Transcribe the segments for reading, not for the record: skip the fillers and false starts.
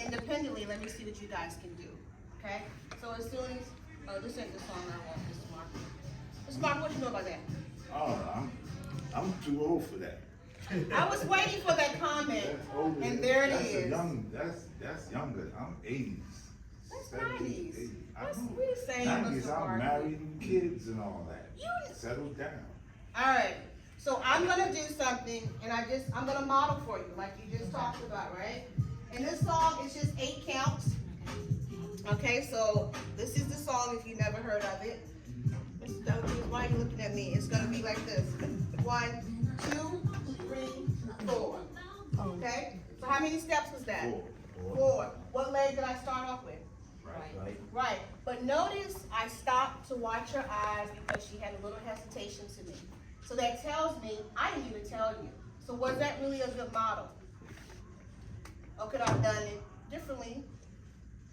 independently, let me see what you guys can do, okay? So as soon as, oh, this ain't the song I want, Mr. Mark. Mr. Mark, what you know about that? Oh, I'm too old for that. I was waiting for that comment, That's older. and there it That's is. That's younger. I'm 80s. That's 70s, 90s. 80s. I That's know. we're saying, 90s, Mr. I'm Mark. married and kids and all that. You- Settled down. All right, so I'm gonna do something, and I'm gonna model for you, like you just talked about, right? And this song is just 8 counts. Okay, so this is the song if you never heard of it. Why are you looking at me? It's gonna be like this. 1, 2, 3, 4. Okay? So how many steps was that? 4. What leg did I start off with? Right. Right. But notice I stopped to watch her eyes because she had a little hesitation to me. So that tells me I didn't even tell you. So was that really a good model? Or could I have done it differently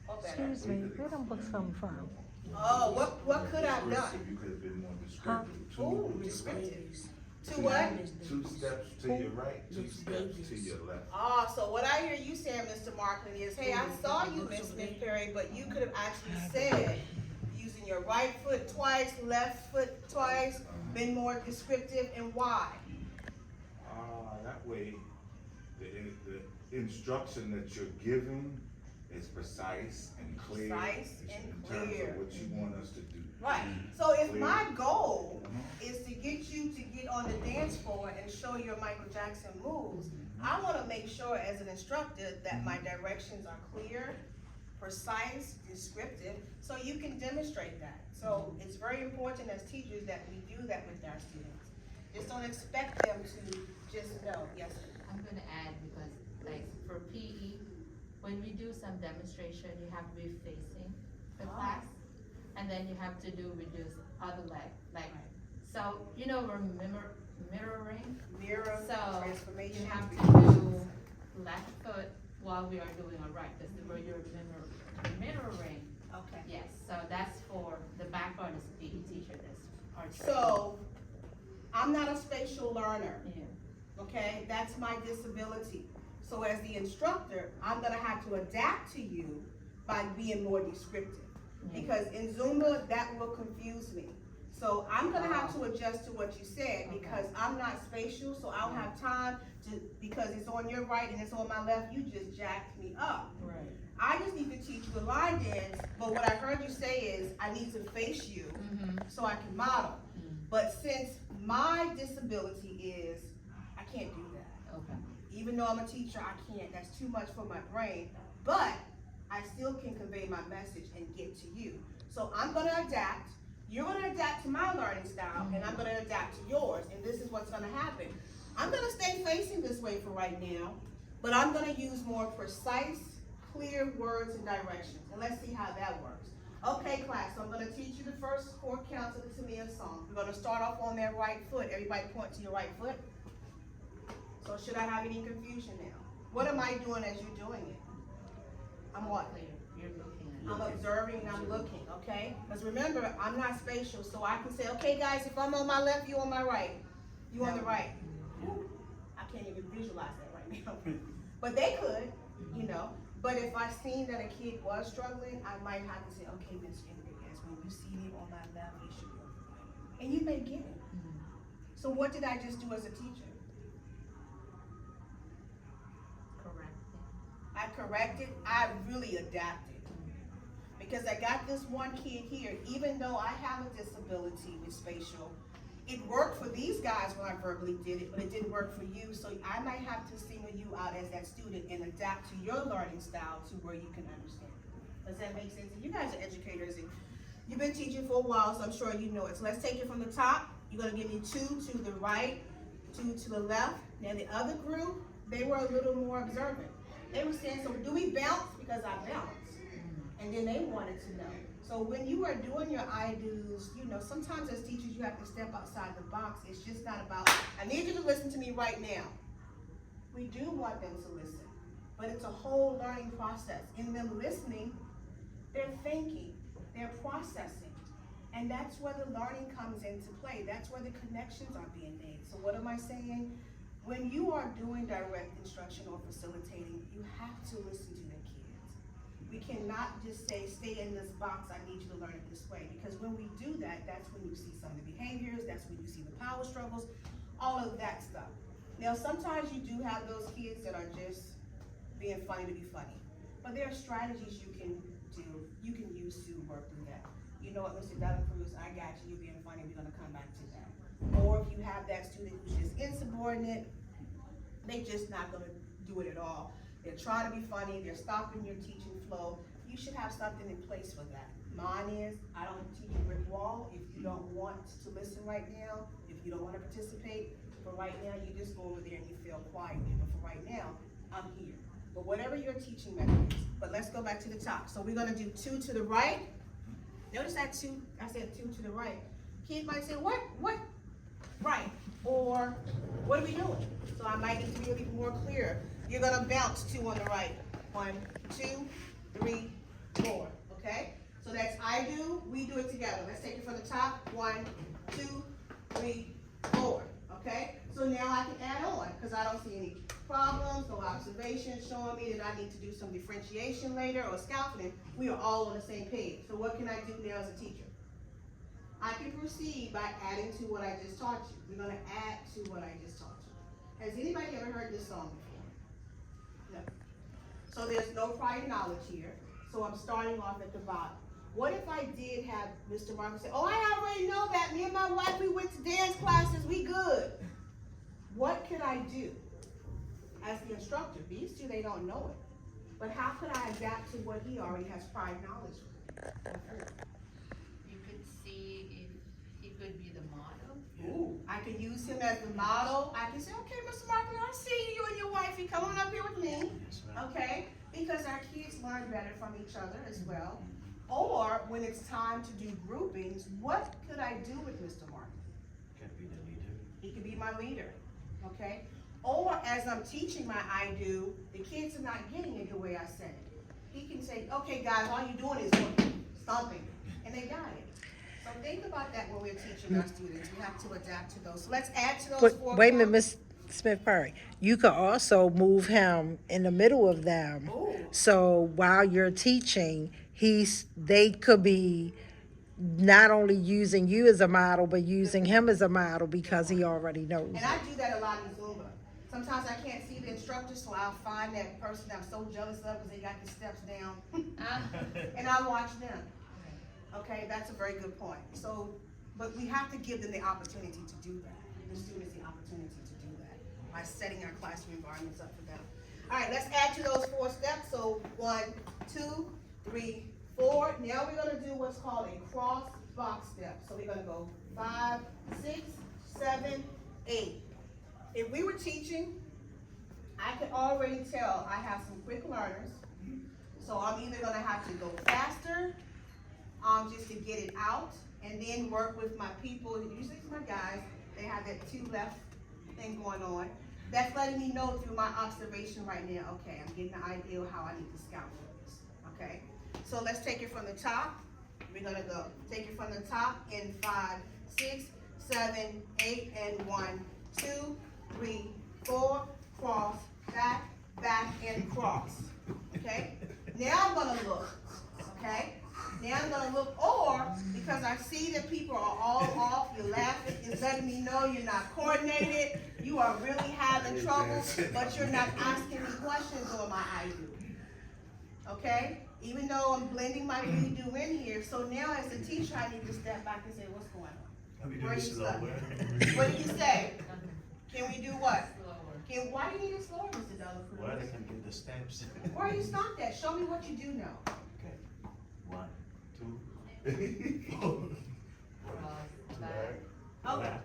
or better? Excuse me, where them books come from? Oh, what could I have You done? could have been more descriptive. Ooh, descriptive. To what? 2 steps to your right, 2 steps to your left. So what I hear you saying, Mr. Markland, is, hey, I saw you, Miss Smith Perry, but you could have actually said, using your right foot twice, left foot twice, been more descriptive, and why? That way, the instruction that you're giving is precise and clear. Precise in and terms clear. of what you want us to do. Right. So if my goal is to get you to get on the dance floor and show your Michael Jackson moves, I want to make sure as an instructor that my directions are clear, precise, descriptive, so you can demonstrate that. So it's very important as teachers that we do that with our students. Just don't expect them to just know. Yes. I'm gonna add, because like for PE, when we do some demonstration, you have to be facing the class, and then you have to do reduce other leg, like, so, you know, we're mirroring, Mirror, so transformation. you have to do left foot while we are doing a right, because the word you're mirroring, Okay. yes, so that's for the background is PE teacher, that's our training. So I'm not a spatial learner. Yeah. Okay, that's my disability. So as the instructor, I'm gonna have to adapt to you by being more descriptive. Because in Zumba, that will confuse me. So I'm gonna have to adjust to what you said because I'm not spatial, so I don't have time to, because it's on your right and it's on my left, you just jacked me up. Right. I just need to teach you the line dance, but what I heard you say is, I need to face you so I can model. But since my disability is, I can't do that. Okay. Even though I'm a teacher, I can't, that's too much for my brain, but I still can convey my message and get to you. So I'm gonna adapt, you're gonna adapt to my learning style, and I'm gonna adapt to yours, and this is what's gonna happen. I'm gonna stay facing this way for right now, but I'm gonna use more precise, clear words and directions, and let's see how that works. Okay, class, so I'm gonna teach you the first 4 counts of the Tamia song. We're gonna start off on that right foot. Everybody point to your right foot. So should I have any confusion now? What am I doing as you're doing it? I'm what? You're looking I'm observing and I'm looking, okay? Because remember, I'm not spatial, so I can say, okay guys, if I'm on my left, you on my right. You on the right. Whew, I can't even visualize that right now. But they could, you know. But if I seen that a kid was struggling, I might have to say, okay, Miss Rodriguez, when you see me on my left, you should go. And you may get it. So what did I just do as a teacher? I corrected, I really adapted. Because I got this one kid here, even though I have a disability with spatial, it worked for these guys when I verbally did it, but it didn't work for you, so I might have to single you out as that student and adapt to your learning style to where you can understand. Does that make sense? And you guys are educators and you've been teaching for a while, so I'm sure you know it. So let's take it from the top. You're gonna give me 2 to the right, 2 to the left. Now the other group, they were a little more observant. They were saying, so do we bounce? Because I bounce. And then they wanted to know. So when you are doing your I do's, you know, sometimes as teachers you have to step outside the box. It's just not about, I need you to listen to me right now. We do want them to listen, but it's a whole learning process. In them listening, they're thinking, they're processing. And that's where the learning comes into play. That's where the connections are being made. So what am I saying? When you are doing direct instruction or facilitating, you have to listen to the kids. We cannot just say, stay in this box, I need you to learn it this way, because when we do that, that's when you see some of the behaviors, that's when you see the power struggles, all of that stuff. Now, sometimes you do have those kids that are just being funny to be funny, but there are strategies you can do, you can use to work through that. You know what, Mr. Dela Cruz, I got you, you're being funny, we're gonna come back to that. Or if you have that student who's just insubordinate, they just not gonna do it at all. They're trying to be funny, they're stopping your teaching flow. You should have something in place for that. Mine is, I don't teach a brick wall. If you don't want to listen right now, if you don't wanna participate, for right now, you just go over there and you feel quietly. But for right now, I'm here. But whatever your teaching method is, but let's go back to the top. So we're gonna do 2 to the right. Notice that 2, I said 2 to the right. Kids might say, what, right? Or, what are we doing? So I might need to be a little more clear. You're gonna bounce 2 on the right. 1, 2, 3, 4, okay? So that's I do, we do it together. Let's take it from the top. 1, 2, 3, 4, okay? So now I can add on, because I don't see any problems, no observations showing me that I need to do some differentiation later or scaffolding. We are all on the same page. So what can I do now as a teacher? I can proceed by adding to what I just taught you. We're gonna add to what I just taught you. Has anybody ever heard this song before? No. So there's no prior knowledge here. So I'm starting off at the bottom. What if I did have Mr. Martin say, oh, I already know that. Me and my wife, we went to dance classes, we good. What can I do as the instructor? These two, they don't know it. But how could I adapt to what he already has prior knowledge with? You could see if he could be the model. Ooh, I could use him as the model. I can say, okay, Mr. Markley, I see you and your wifey coming up here with me. Okay, because our kids learn better from each other as well. Or when it's time to do groupings, what could I do with Mr. Markley? Can be the leader. He could be my leader, okay? Or as I'm teaching my I do, the kids are not getting it the way I said it. He can say, okay guys, all you're doing is stomping, and they got it. So think about that when we're teaching our students. We have to adapt to those. So let's add to those 4 Wait a minute, points. Miss Smith-Perry. You could also move him in the middle of them. Ooh. So while you're teaching, they could be not only using you as a model, but using him as a model because he already knows. And I do that a lot in Zumba. Sometimes I can't see the instructor, so I'll find that person I'm so jealous of because they got the steps down. And I watch them. Okay, that's a very good point. So, but we have to give them the opportunity to do that. The students the opportunity to do that by setting our classroom environments up for them. All right, let's add to those 4 steps. So 1, 2, 3, 4. Now we're gonna do what's called a cross box step. So we're gonna go 5, 6, 7, 8. If we were teaching, I could already tell I have some quick learners. So I'm either gonna have to go faster, just to get it out, and then work with my people, usually it's my guys, they have that 2 left thing going on. That's letting me know through my observation right now, okay, I'm getting the idea of how I need to scout for this, okay? So let's take it from the top. We're gonna go, take it from the top in 5, 6, 7, 8, and 1, 2, 3, 4, cross, back, and cross, okay? Now I'm gonna look, okay? Now I'm gonna look, or because I see that people are all off, you're laughing, it's letting me know you're not coordinated, you are really having trouble, but you're not asking me questions on my I do. Okay? Even though I'm blending my we do in here, so now as a teacher, I need to step back and say, what's going on? Where are you stuck? What did you say? Can we do what? Why do you need it slower, Mr. Dela Cruz? Where they can get the steps. Where are you stopped at? Show me what you do know. Okay. 1, 2, 4. Okay.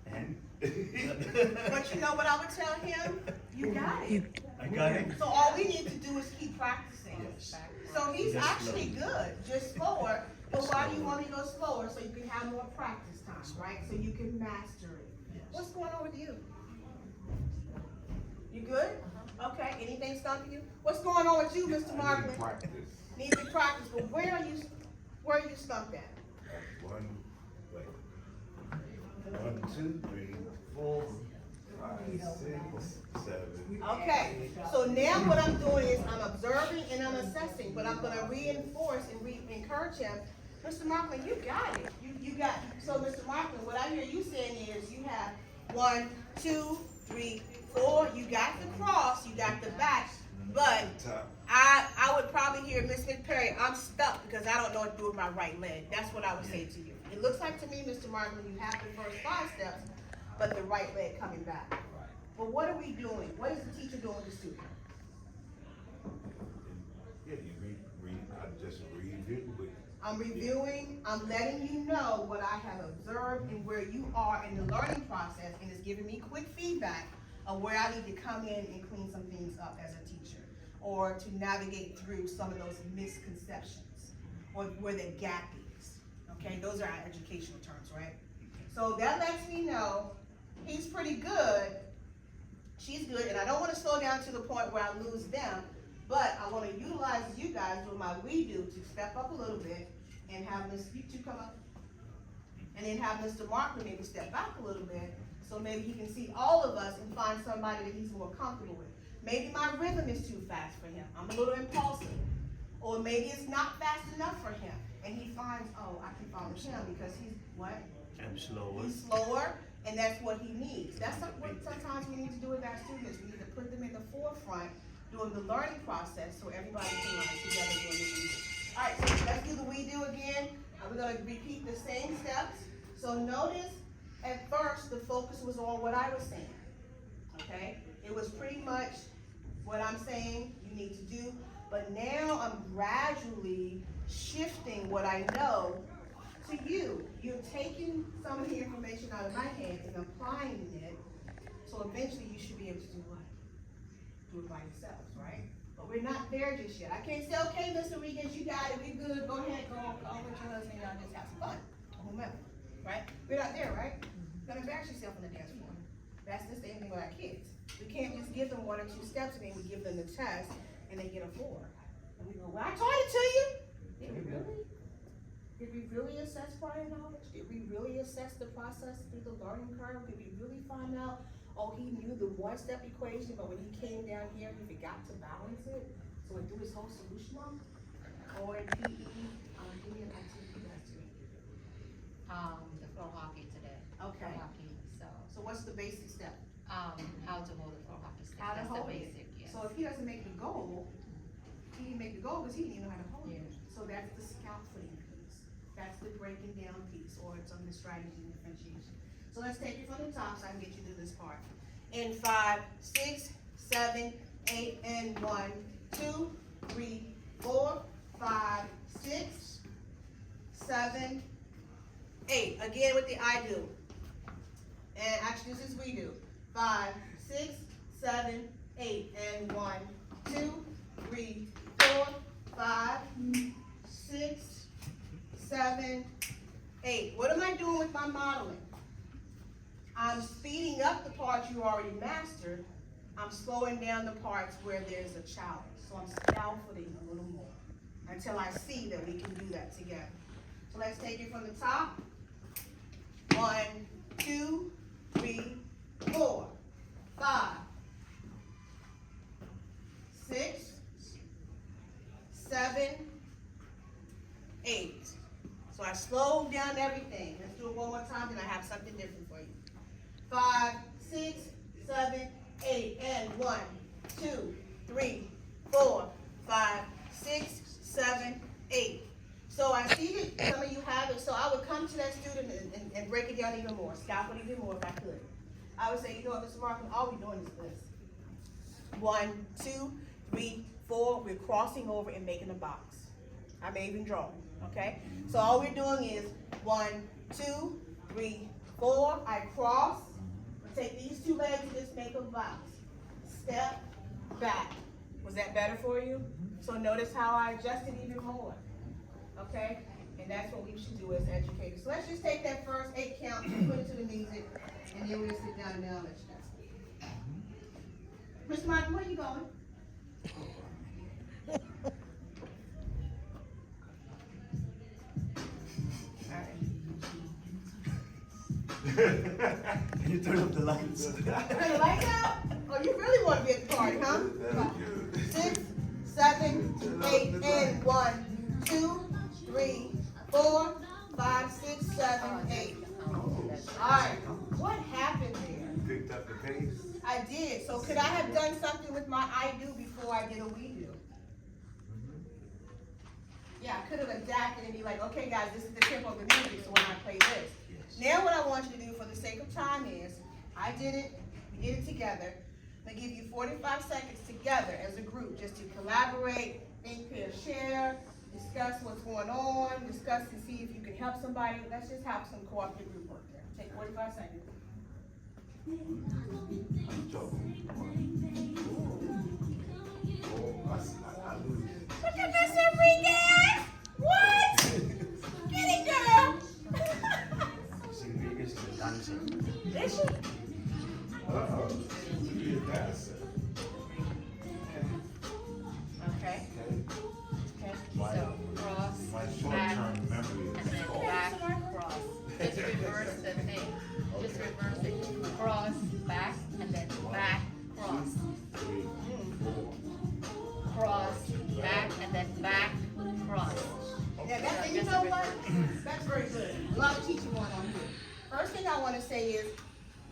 And But you know what I would tell him? You got it. I got it. So all we need to do is keep practicing. Yes. So he's Just actually slow. good, just slower. But Just why do you slower. want me to go slower? So you can have more practice time, right? So you can master it. Yes. What's going on with you? You good? Okay, anything stumping you? What's going on with you, Mr. I need Markley? practice. Need to practice, but where are you stumped at? That's 1, wait. 1, 2, 3, 4, 5, 6, 7. Okay, so now what I'm doing is I'm observing and I'm assessing. pressing, but I'm gonna reinforce and encourage him. Mr. Markman, you got it. You got, so Mr. Markman, what I hear you saying is you have 1, 2, 3, 4, you got the cross, you got the back, but Top. I would probably hear Miss McPerry, I'm stuck because I don't know what to do with my right leg. That's what I would say to you. It looks like to me, Mr. Markman, you have the first 5 steps, but the right leg coming back. But what are we doing? What is the teacher doing with the student? Yeah, you I just review it. I'm reviewing, I'm letting you know what I have observed and where you are in the learning process, and it's giving me quick feedback of where I need to come in and clean some things up as a teacher, or to navigate through some of those misconceptions, or where the gap is. Okay, those are our educational terms, right? So that lets me know he's pretty good, she's good, and I don't wanna slow down to the point where I lose them, but I wanna utilize you guys doing my we do to step up a little bit and have Miss, you two come up. And then have Mr. Markman maybe step back a little bit, so maybe he can see all of us and find somebody that he's more comfortable with. Maybe my rhythm is too fast for him, I'm a little impulsive. Or maybe it's not fast enough for him, and he finds, oh, I can follow him because he's, what? I'm slower. He's slower, and that's what he needs. That's what sometimes we need to do with our students. We need to put them in the forefront during the learning process so everybody can learn together during the week. All right, so let's do the we do again. We're gonna repeat the same steps. So notice, at first, the focus was on what I was saying, okay? It was pretty much what I'm saying you need to do, but now I'm gradually shifting what I know to you. You're taking some of the information out of my head and applying it, so eventually you should be able to do what? Do it by yourselves, right? But we're not there just yet. I can't say, okay, Mr. Regan, you got it, we good, go ahead, go with your husband, y'all just have some fun, or whomever, right? We're not there, right? You're gonna embarrass yourself on the dance floor. That's the same thing with our kids. We can't just give them 1 or 2 steps and then we give them the test and they get a 4. And we go, well, I taught it to you. Did we really? Did we really assess prior knowledge? Did we really assess the process through the learning curve? Did we really find out, oh, he knew the 1-step equation, but when he came down here, he forgot to balance it? So it threw his whole solution off? Or in PE, give me an activity you guys do. The floor hockey today. Okay. Floor hockey, So what's the basic step? how to hold the floor hockey stick. How to That's hold the it. basic, yes. So if he doesn't make the goal, he didn't make the goal because he didn't even know how to hold it. Yeah. So that's the scaffolding piece. That's the breaking down piece, or some of the strategy and differentiation. So let's take it from the top so I can get you to this part. In 5, 6, 7, 8, and 1, 2, 3, 4, 5, 6, 7, 8. Again with the I do. And actually this is we do. 5, 6, 7, 8, and 1, 2, 3, 4, 5, 6, 7, 8. What am I doing with my modeling? I'm speeding up the parts you already mastered. I'm slowing down the parts where there's a challenge. So I'm scaffolding a little more until I see that we can do that together. So let's take it from the top. 1, 2, 3, 4, 5, 6, 7, 8. So I slowed down everything. Let's do it one more time, then I have something different for you. 5, 6, 7, 8, and 1, 2, 3, 4, 5, 6, 7, 8. So I see that some of you have it, so I would come to that student and break it down even more, scaffold even more if I could. I would say, you know what, Mr. Markham, all we're doing is this. 1, 2, 3, 4, we're crossing over and making a box. I may even draw, okay? So all we're doing is 1, 2, 3, 4, I cross, we take these 2 legs and just make a box. Step back. Was that better for you? So notice how I adjusted even more, okay? And that's what we should do as educators. So let's just take that first 8 count, put it to the music, and then we'll sit down and now let you guys. Mr. Martin, where are you going? Can you turn up the lights? Turn the lights out? Oh, you really want to be at the party, huh? 6, 7, and 1, 2, 3, 4, 5, 6, 7, 8. Alright, what happened there? You picked up the pace? I did, so could I have done something with my I do before I did a we do? Yeah, I could have adapted and be like, okay guys, this is the tempo of the music, so when I play this. Now what I want you to do for the sake of time is, I did it, we did it together. I'm gonna give you 45 seconds together as a group, just to collaborate, think, pair, share, discuss what's going on, discuss and see if you can help somebody. Let's just have some cooperative group work there. Take 45 seconds. I'm joking. Oh, I lose. Look at Miss Enriquez! What? Get it, girl! See, Vegas is a dancer. Is she? Uh-oh. Be a dancer. Okay. Okay, My- so cross, My back, short-term memory and is then called. back, cross. Just reverse the thing. Just reverse it. Cross, back, and then back, cross. 3, 4. Cross, back, and then back, cross. Yeah, that, and you know what? That's very good. A lot of teaching going on here. First thing I wanna say is,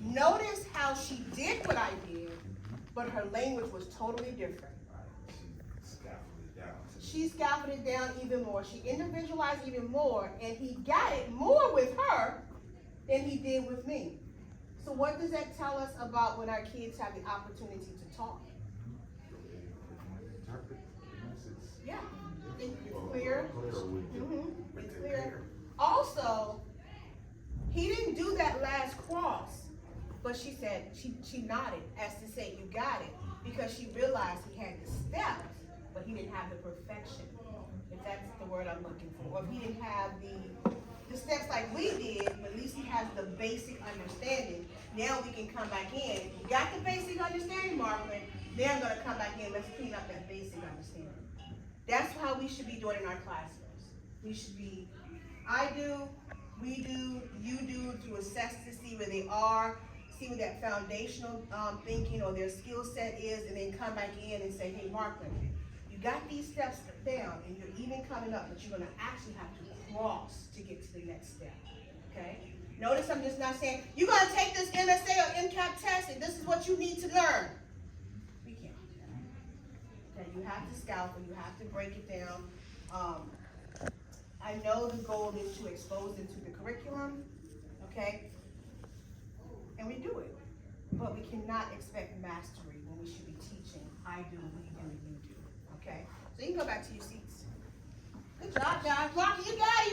notice how she did what I did, but her language was totally different. She scaffolded down. She scaffolded it down even more. She individualized even more, and he got it more with her than he did with me. So what does that tell us about when our kids have the opportunity to talk? Interpret the message. Yeah, it's clear. Clear with the- Mhm, with it's the clear. pair. Also, he didn't do that last cross, but she said, she nodded as to say, you got it, because she realized he had the steps, but he didn't have the perfection, if that's the word I'm looking for. Or if he didn't have the steps like we did, but at least he has the basic understanding. Now we can come back in. You got the basic understanding, Marlon. Now I'm gonna come back in, let's clean up that basic understanding. That's how we should be doing in our classrooms. We should be, I do, we do, you do, to assess to see where they are, see what that foundational thinking or their skill set is, and then come back in and say, hey, Marklin, you got these steps down, and you're even coming up, but you're gonna actually have to cross to get to the next step, okay? Notice I'm just not saying, you're gonna take this MSA or MCAP test, and this is what you need to learn. We can't do that. Okay, you have to scalpel, you have to break it down. I know the goal is to expose them to the curriculum, okay? And we do it, but we cannot expect mastery when we should be teaching, I do, we do, you do, okay? So you can go back to your seats. Good job, guys. Rocky, you got it.